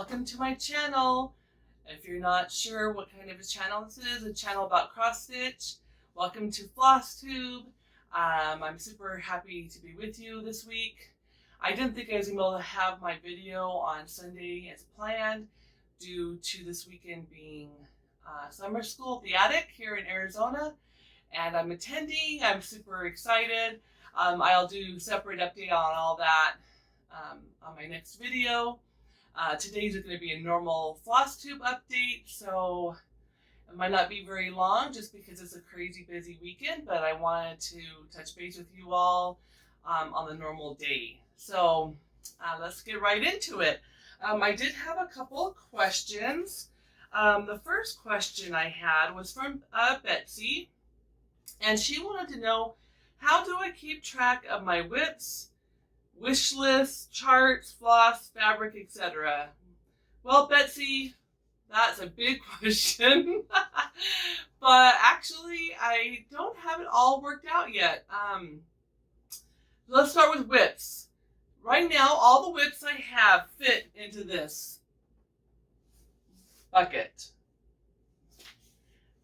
Welcome to my channel. If you're not sure what kind of a channel this is, a channel about cross stitch, welcome to FlossTube. I'm super happy to be with you this week. I didn't think I was going to be able to have my video on Sunday as planned due to this weekend being summer school at the Attic here in Arizona, and I'm attending. I'm super excited. I'll do a separate update on all that on my next video. Today's going to be a normal FlossTube update, so it might not be very long just because it's a crazy busy weekend, but I wanted to touch base with you all on the normal day. So let's get right into it. I did have a couple of questions. The first question I had was from Betsy, and she wanted to know, how do I keep track of my WIPs, wish lists, charts, floss, fabric, etc.? Well, Betsy, that's a big question. But actually, I don't have it all worked out yet. Let's start with WIPs. Right now, all the WIPs I have fit into this bucket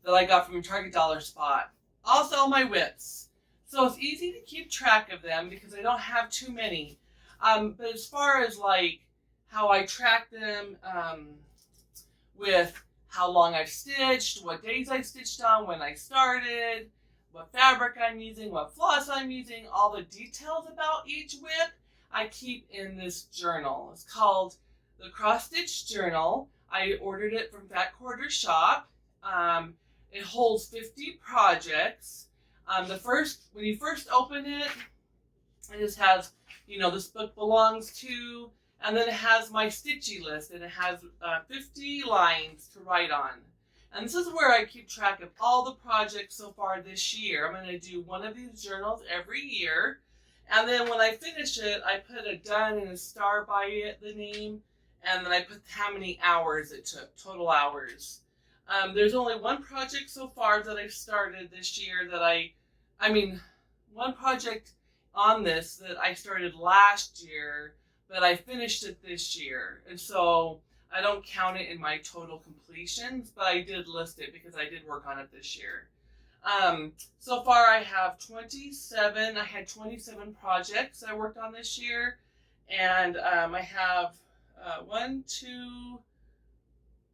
that I got from Target Dollar Spot. I'll sell my WIPs. So it's easy to keep track of them because I don't have too many. But as far as like how I track them with how long I've stitched, what days I stitched on, when I started, what fabric I'm using, what floss I'm using, all the details about each WIP, I keep in this journal. It's called the Cross Stitch Journal. I ordered it from Fat Quarter Shop. It holds 50 projects. When you first open it, it just has, this book belongs to, and then it has my stitchy list, and it has 50 lines to write on. And this is where I keep track of all the projects so far this year. I'm going to do one of these journals every year, and then when I finish it, I put a done and a star by it, the name, and then I put how many hours it took, total hours. There's only one project so far that I've started this year one project on this that I started last year, but I finished it this year. And so I don't count it in my total completions, but I did list it because I did work on it this year. So far I have 27. I had 27 projects I worked on this year. And I have 1, 2,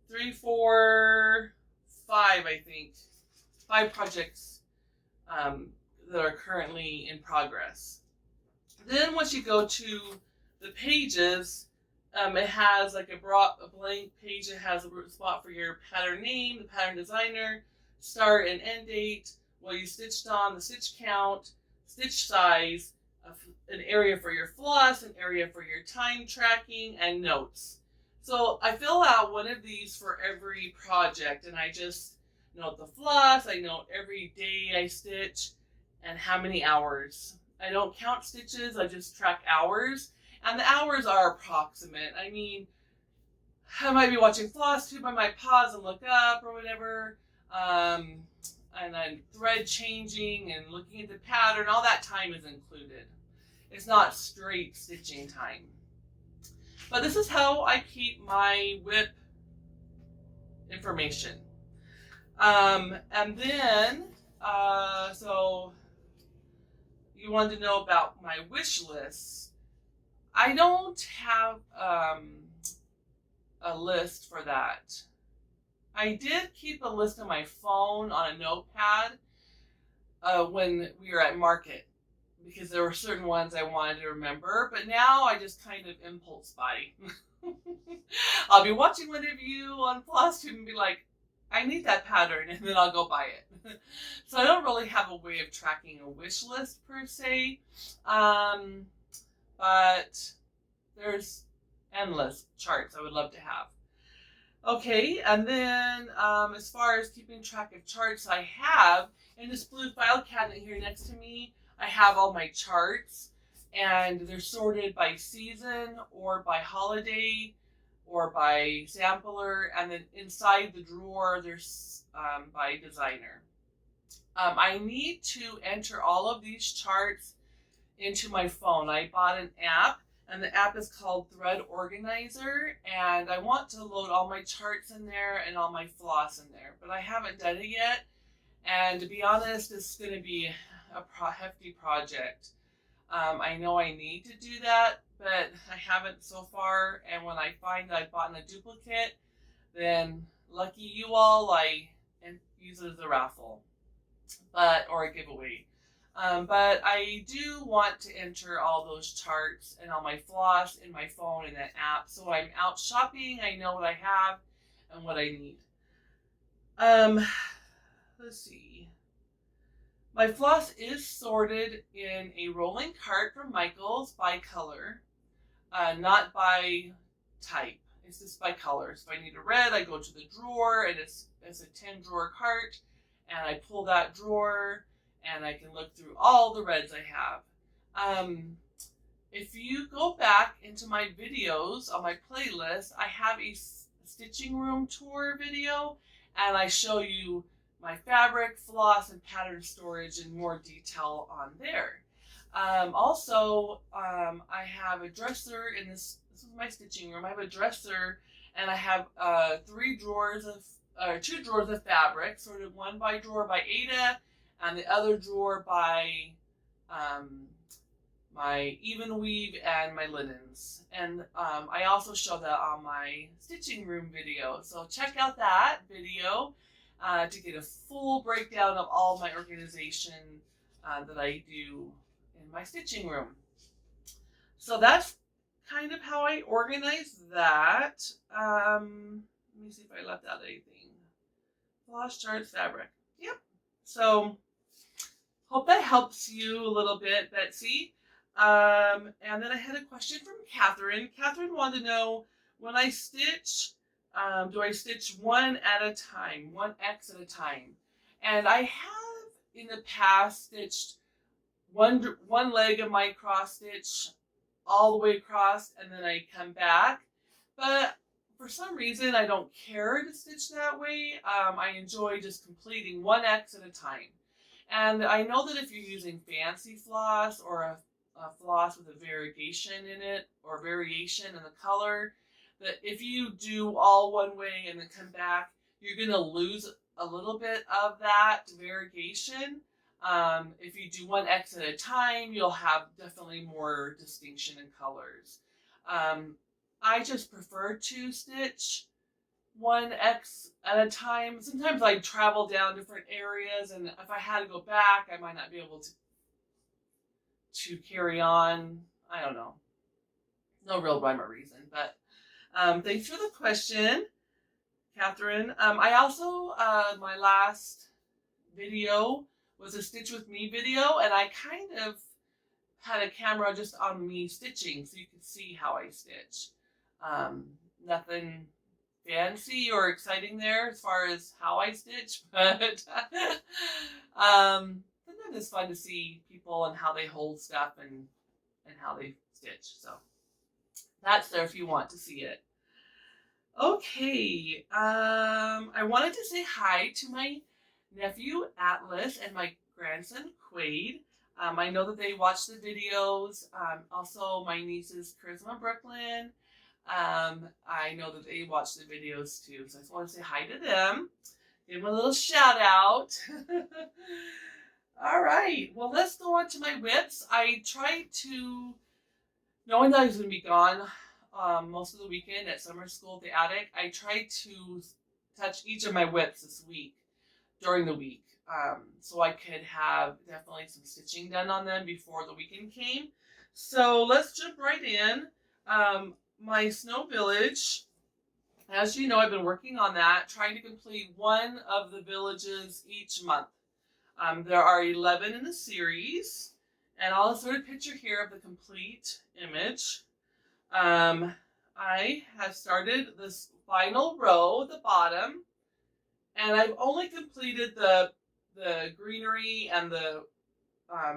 3, 4, 5, I think. 5 projects that are currently in progress. Then once you go to the pages, it has like a blank page. It has a spot for your pattern name, the pattern designer, start and end date, what you stitched on, the stitch count, stitch size, an area for your floss, an area for your time tracking, and notes. So I fill out one of these for every project, and I just note the floss, I note every day I stitch, and how many hours. I don't count stitches, I just track hours. And the hours are approximate. I mean, I might be watching FlossTube, I might pause and look up or whatever. And then thread changing and looking at the pattern, all that time is included. It's not straight stitching time. But this is how I keep my WIP information. And then, so you wanted to know about my wish lists. I don't have a list for that. I did keep a list on my phone on a notepad when we were at market, because there were certain ones I wanted to remember, but now I just kind of impulse buy. I'll be watching one of you on FlossTube and be like, I need that pattern, and then I'll go buy it. So I don't really have a way of tracking a wish list per se, but there's endless charts I would love to have. Okay, and then as far as keeping track of charts, I have in this blue file cabinet here next to me, I have all my charts, and they're sorted by season or by holiday or by sampler, and then inside the drawer there's by designer. I need to enter all of these charts into my phone. I bought an app, and the app is called Thread Organizer, and I want to load all my charts in there and all my floss in there, but I haven't done it yet, and to be honest, it's going to be a hefty project. I know I need to do that, but I haven't so far, and when I find that I've bought a duplicate, then lucky you all, I use it as a raffle, or a giveaway. But I do want to enter all those charts and all my floss in my phone in that app, so when I'm out shopping, I know what I have and what I need. Let's see. My floss is sorted in a rolling cart from Michaels by color, not by type. It's just by color. So if I need a red, I go to the drawer, and it's a 10-drawer cart, and I pull that drawer, and I can look through all the reds I have. If you go back into my videos on my playlist, I have a stitching room tour video, and I show you my fabric, floss, and pattern storage in more detail on there. Also, I have a dresser in this is my stitching room. I have a dresser, and I have 2 drawers of fabric, sort of one drawer by Ada, and the other drawer by my even weave and my linens. And I also show that on my stitching room video. So check out that video to get a full breakdown of all my organization that I do in my stitching room. So that's kind of how I organize that. Let me see if I left out anything. Floss, charts, fabric. Yep. So hope that helps you a little bit, Betsy. And then I had a question from Catherine. Catherine wanted to know, when I stitch, do I stitch one at a time, 1X at a time? And I have in the past stitched one leg of my cross stitch all the way across, and then I come back. But for some reason, I don't care to stitch that way. I enjoy just completing 1X at a time. And I know that if you're using fancy floss or a floss with a variegation in it, or variation in the color, that if you do all one way and then come back, you're going to lose a little bit of that variegation. If you do 1X at a time, you'll have definitely more distinction in colors. I just prefer to stitch 1X at a time. Sometimes I travel down different areas, and if I had to go back, I might not be able to carry on. I don't know. No real rhyme or reason, but thanks for the question, Catherine. I also, my last video was a Stitch With Me video, and I kind of had a camera just on me stitching so you could see how I stitch. Nothing fancy or exciting there as far as how I stitch, but sometimes it's fun to see people and how they hold stuff and how they stitch. So that's there if you want to see it. Okay, I wanted to say hi to my nephew Atlas and my grandson Quade. I know that they watch the videos. Also, my nieces Charisma Brooklyn. I know that they watch the videos too, so I just want to say hi to them. Give them a little shout out. All right, well, let's go on to my whips. I tried to, knowing that I was going to be gone most of the weekend at summer school at the attic, I tried to touch each of my whips this week, during the week, so I could have definitely some stitching done on them before the weekend came. So let's jump right in. My Snow Village, as you know, I've been working on that, trying to complete one of the villages each month. There are 11 in the series, and I'll insert a picture here of the complete image. I have started this final row at the bottom, and I've only completed the greenery and the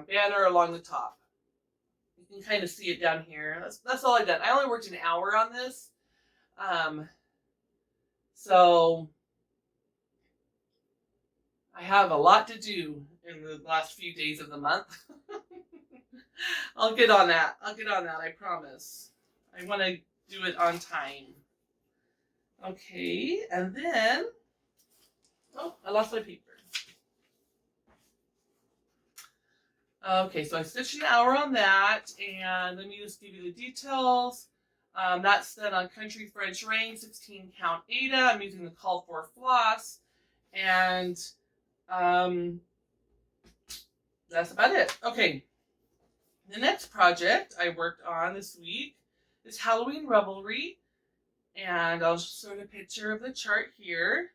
banner along the top. You can kind of see it down here. That's all I've done. I only worked an hour on this. So I have a lot to do in the last few days of the month. I'll get on that. I promise. I want to do it on time. Okay, and then, oh, I lost my paper. Okay, so I stitched an hour on that, and let me just give you the details. That's done on Country French Rain, 16 count Aida. I'm using the Call for Floss, and that's about it. Okay, the next project I worked on this week is Halloween Revelry, and I'll show you a picture of the chart here.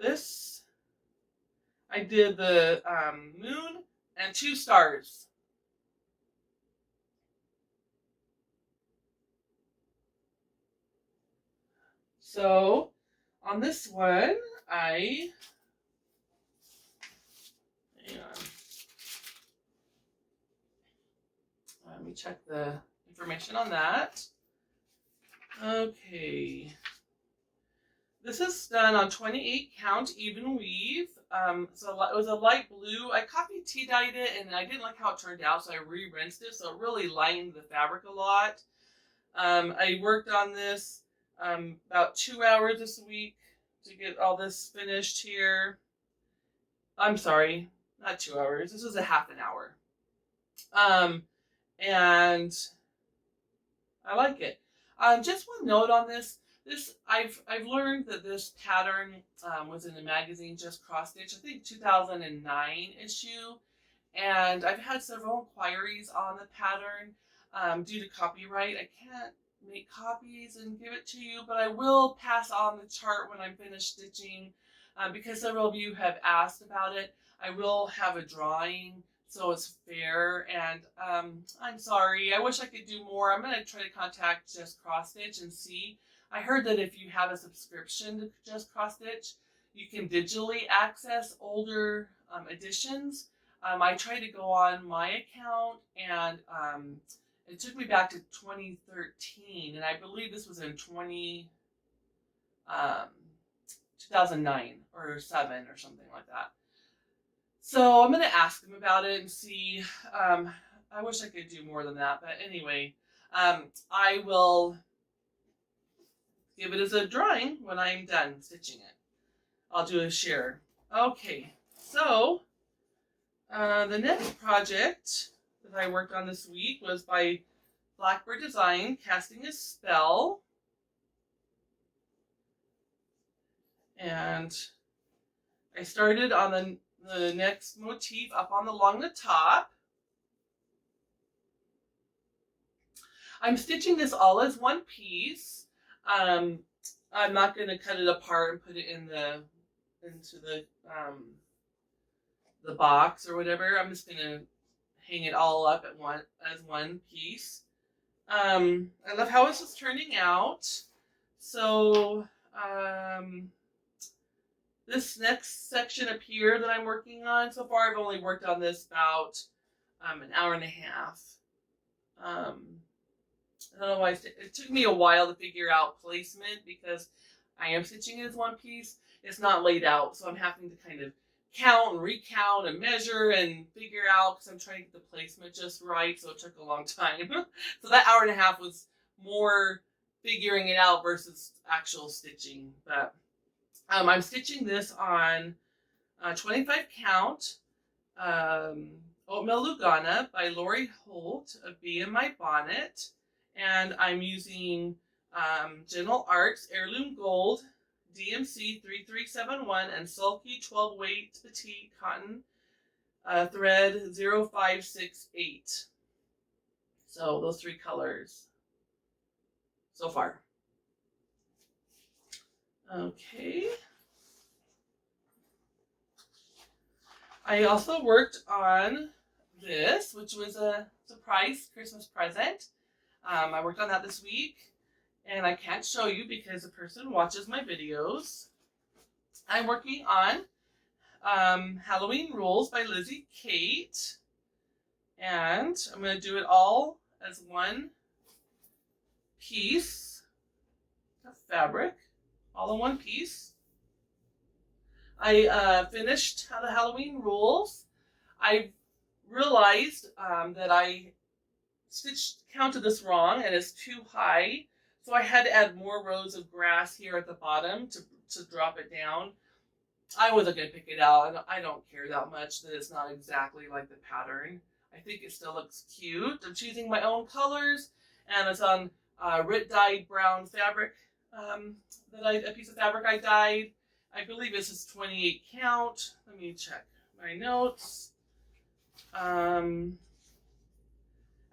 This, I did the moon and 2 stars. So on this one, hang on. Let me check the information on that. Okay. This is done on 28 count even weave. So it was a light blue. I copy tea-dyed it, and I didn't like how it turned out, so I re-rinsed it. So it really lightened the fabric a lot. I worked on this about 2 hours this week to get all this finished here. I'm sorry, not 2 hours. This was a half an hour. And I like it. Just one note on this. I've learned that this pattern was in the magazine Just Cross Stitch, I think 2009 issue, and I've had several inquiries on the pattern due to copyright. I can't make copies and give it to you, but I will pass on the chart when I'm finished stitching because several of you have asked about it. I will have a drawing so it's fair, and I'm sorry. I wish I could do more. I'm going to try to contact Just Cross Stitch and see. I heard that if you have a subscription to Just Cross Stitch, you can digitally access older editions. I tried to go on my account, and it took me back to 2013, and I believe this was in 2009 or 7 or something like that. So I'm going to ask them about it and see. I wish I could do more than that, but anyway, I will give it as a drawing when I'm done stitching it. I'll do a share. Okay, so the next project that I worked on this week was by Blackbird Design, Casting a Spell. And I started on the next motif up along the top. I'm stitching this all as one piece. I'm not going to cut it apart and put it into the box or whatever. I'm just going to hang it all up as one piece. I love how this is turning out. So this next section up here that I'm working on, so far I've only worked on this about an hour and a half. I don't know why it took me a while to figure out placement because I am stitching it as one piece. It's not laid out, so I'm having to kind of count and recount and measure and figure out because I'm trying to get the placement just right, so it took a long time. So that hour and a half was more figuring it out versus actual stitching. But I'm stitching this on 25 count Oatmeal Lugana by Lori Holt of Bee in My Bonnet. And I'm using Gentle Arts Heirloom Gold DMC 3371 and Sulky 12 weight petite cotton thread 0568. So those 3 colors so far. Okay. I also worked on this, which was a surprise Christmas present. I worked on that this week, and I can't show you because the person watches my videos. I'm working on Halloween Rules by Lizzie Kate, and I'm going to do it all as one piece of fabric, all in one piece. I finished the Halloween Rules. I realized that I counted this wrong and it's too high. So I had to add more rows of grass here at the bottom to drop it down. I wasn't going to pick it out. I don't care that much that it's not exactly like the pattern. I think it still looks cute. I'm choosing my own colors, and it's on Rit dyed brown fabric. A piece of fabric I dyed. I believe this is 28 count. Let me check my notes.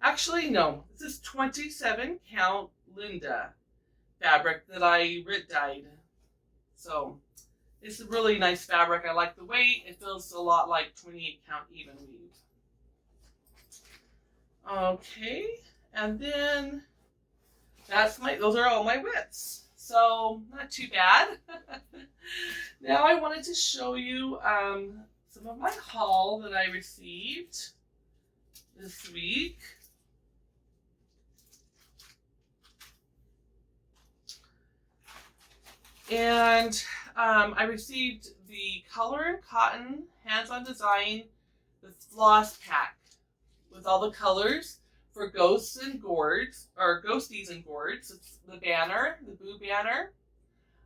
Actually, no. This is 27 count Linda fabric that I Rit dyed. So it's a really nice fabric. I like the weight. It feels a lot like 28 count even weave. Okay, and then those are all my widths. So not too bad. Now I wanted to show you some of my haul that I received this week. And I received the Color and Cotton Hands-On Design, the Floss Pack with all the colors for Ghosts and Gourds, or Ghosties and Gourds. It's the banner, the Boo banner.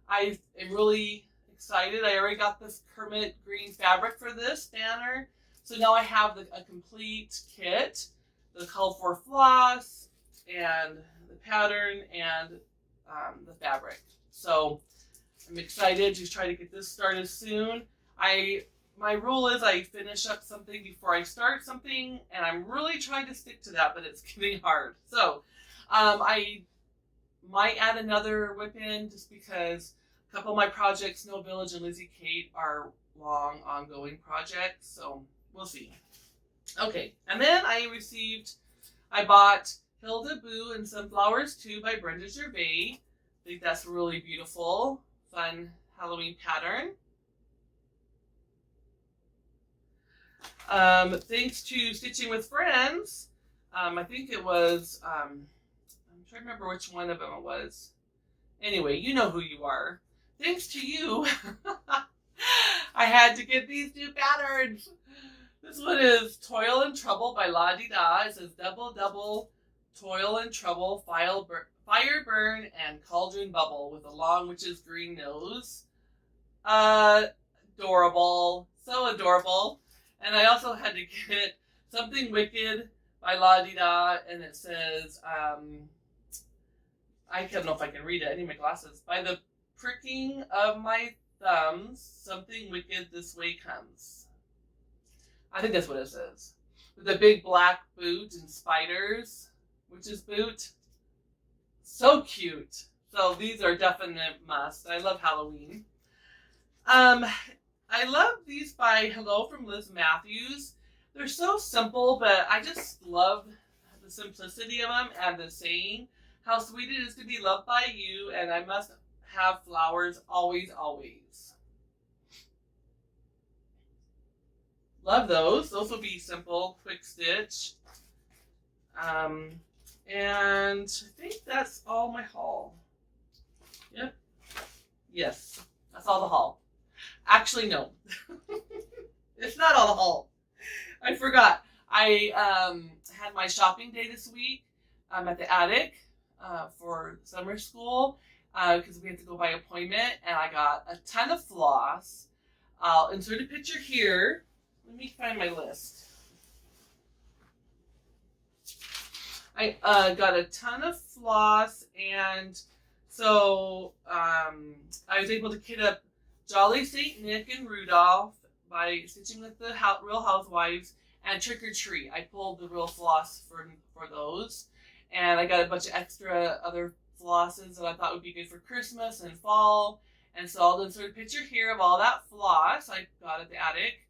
I am really excited. I already got this Kermit green fabric for this banner. So now I have a complete kit, the colorful floss, and the pattern, and the fabric. So I'm excited to try to get this started soon. My rule is I finish up something before I start something, and I'm really trying to stick to that, but it's getting hard. So I might add another whip in just because a couple of my projects, Snow Village and Lizzie Kate, are long, ongoing projects. So we'll see. Okay, and then I bought Hilda Boo and Sunflowers Too by Brenda Gervais. I think that's a really beautiful, fun Halloween pattern. Thanks to Stitching with Friends, I think it was, I'm trying to remember which one of them it was. Anyway, you know who you are. Thanks to you, I had to get these new patterns. This one is Toil and Trouble by La Di Da. It says double, double, Toil and Trouble, Fire Burn, and Cauldron Bubble with a long witch's green nose. Adorable. So adorable. And I also had to get Something Wicked by La Di Da, and it says, I don't know if I can read it, I need my glasses. By the pricking of my thumbs, something wicked this way comes. I think that's what it says. With a big black boot and spiders, witch's boot. So cute. So these are definite must. I love Halloween. I love these by Hello from Liz Matthews. They're so simple, but I just love the simplicity of them and the saying, how sweet it is to be loved by you, and I must have flowers always, always. Love those. Those will be simple, quick stitch. And I think that's all my haul. Yep. Yes, that's all the haul. Actually, no. It's not all the haul. I forgot. I had my shopping day this week at the attic for summer school because we had to go by appointment, and I got a ton of floss. I'll insert a picture here. Let me find my list. I got a ton of floss, and so I was able to kit up Jolly St. Nick and Rudolph by Stitching with the Real Housewives, and Trick or Treat. I pulled the real floss for those, and I got a bunch of extra other flosses that I thought would be good for Christmas and fall. And so I'll insert a picture here of all that floss I got at the attic.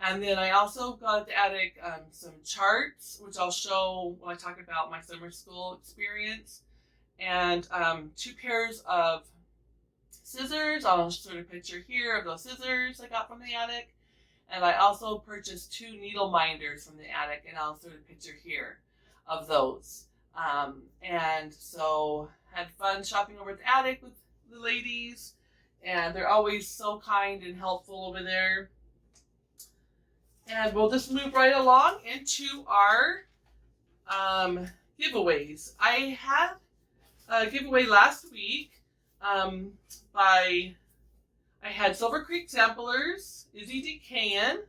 And then I also got at the attic some charts, which I'll show when I talk about my summer school experience, and 2 pairs of scissors. I'll insert a picture here of those scissors I got from the attic. And I also purchased 2 needle minders from the attic, and I'll insert a picture here of those. And so had fun shopping over at the attic with the ladies, and they're always so kind and helpful over there. And we'll just move right along into our giveaways. I had a giveaway last week I had Silver Creek Samplers, Izzy DeCayan,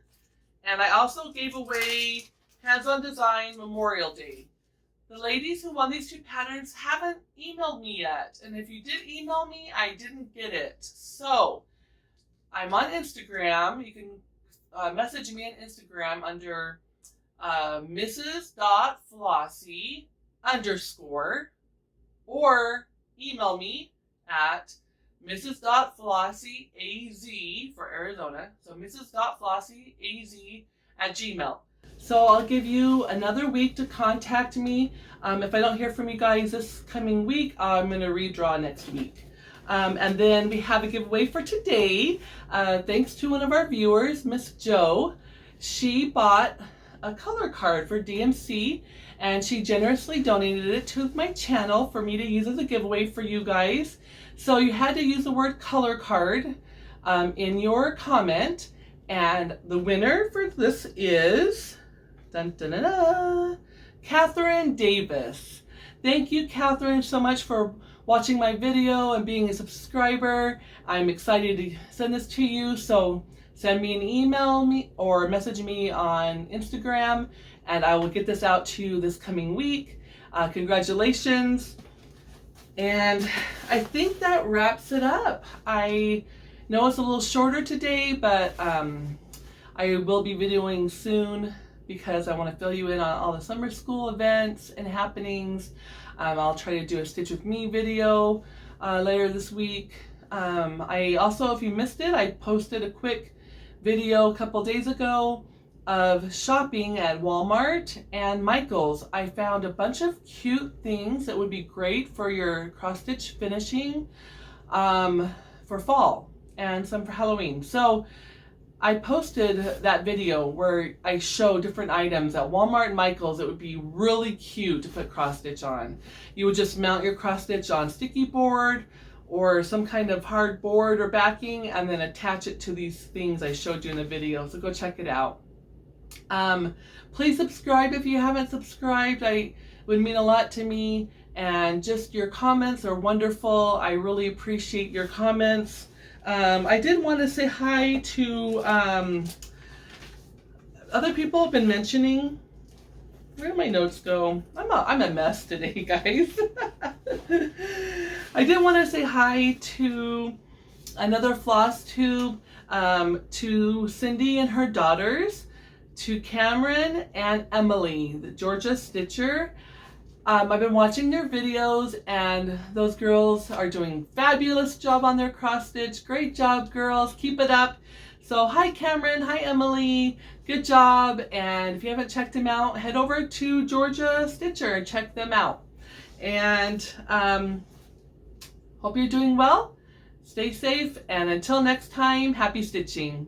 and I also gave away Hands-On Design Memorial Day. The ladies who won these 2 patterns haven't emailed me yet, and if you did email me, I didn't get it. So, I'm on Instagram. You can message me on Instagram under Mrs.Flossy_ or email me at Mrs.FlossyAZ for Arizona. So Mrs.FlossyAZ at Gmail. So I'll give you another week to contact me. If I don't hear from you guys this coming week, I'm going to redraw next week. And then we have a giveaway for today. Thanks to one of our viewers, Miss Jo. She bought a color card for DMC and she generously donated it to my channel for me to use as a giveaway for you guys. So you had to use the word color card in your comment, and the winner for this is Catherine Davis. Thank you, Catherine, so much for watching my video and being a subscriber. I'm excited to send this to you, so send me an email or message me on Instagram and I will get this out to you this coming week. Congratulations. And I think that wraps it up. I know it's a little shorter today, but I will be videoing soon because I want to fill you in on all the summer school events and happenings. I'll try to do a Stitch With Me video later this week. I also, if you missed it, I posted a quick video a couple days ago of shopping at Walmart and Michael's. I found a bunch of cute things that would be great for your cross-stitch finishing for fall and some for Halloween. So I posted that video where I show different items at Walmart and Michael's that would be really cute to put cross-stitch on. You would just mount your cross-stitch on sticky board or some kind of hard board or backing and then attach it to these things I showed you in the video. So go check it out. Please subscribe if you haven't subscribed. It would mean a lot to me, and just your comments are wonderful. I really appreciate your comments. I did want to say hi to other people have been mentioning. Where did my notes go? I'm a mess today, guys. I did want to say hi to another FlossTube, to Cindy and her daughters, to Cameron and Emily, the Georgia Stitcher. I've been watching their videos and those girls are doing fabulous job on their cross stitch. Great job, girls. Keep it up. So hi Cameron, hi Emily. Good job. And if you haven't checked them out, head over to Georgia Stitcher and check them out. And hope you're doing well. Stay safe, and until next time, happy stitching.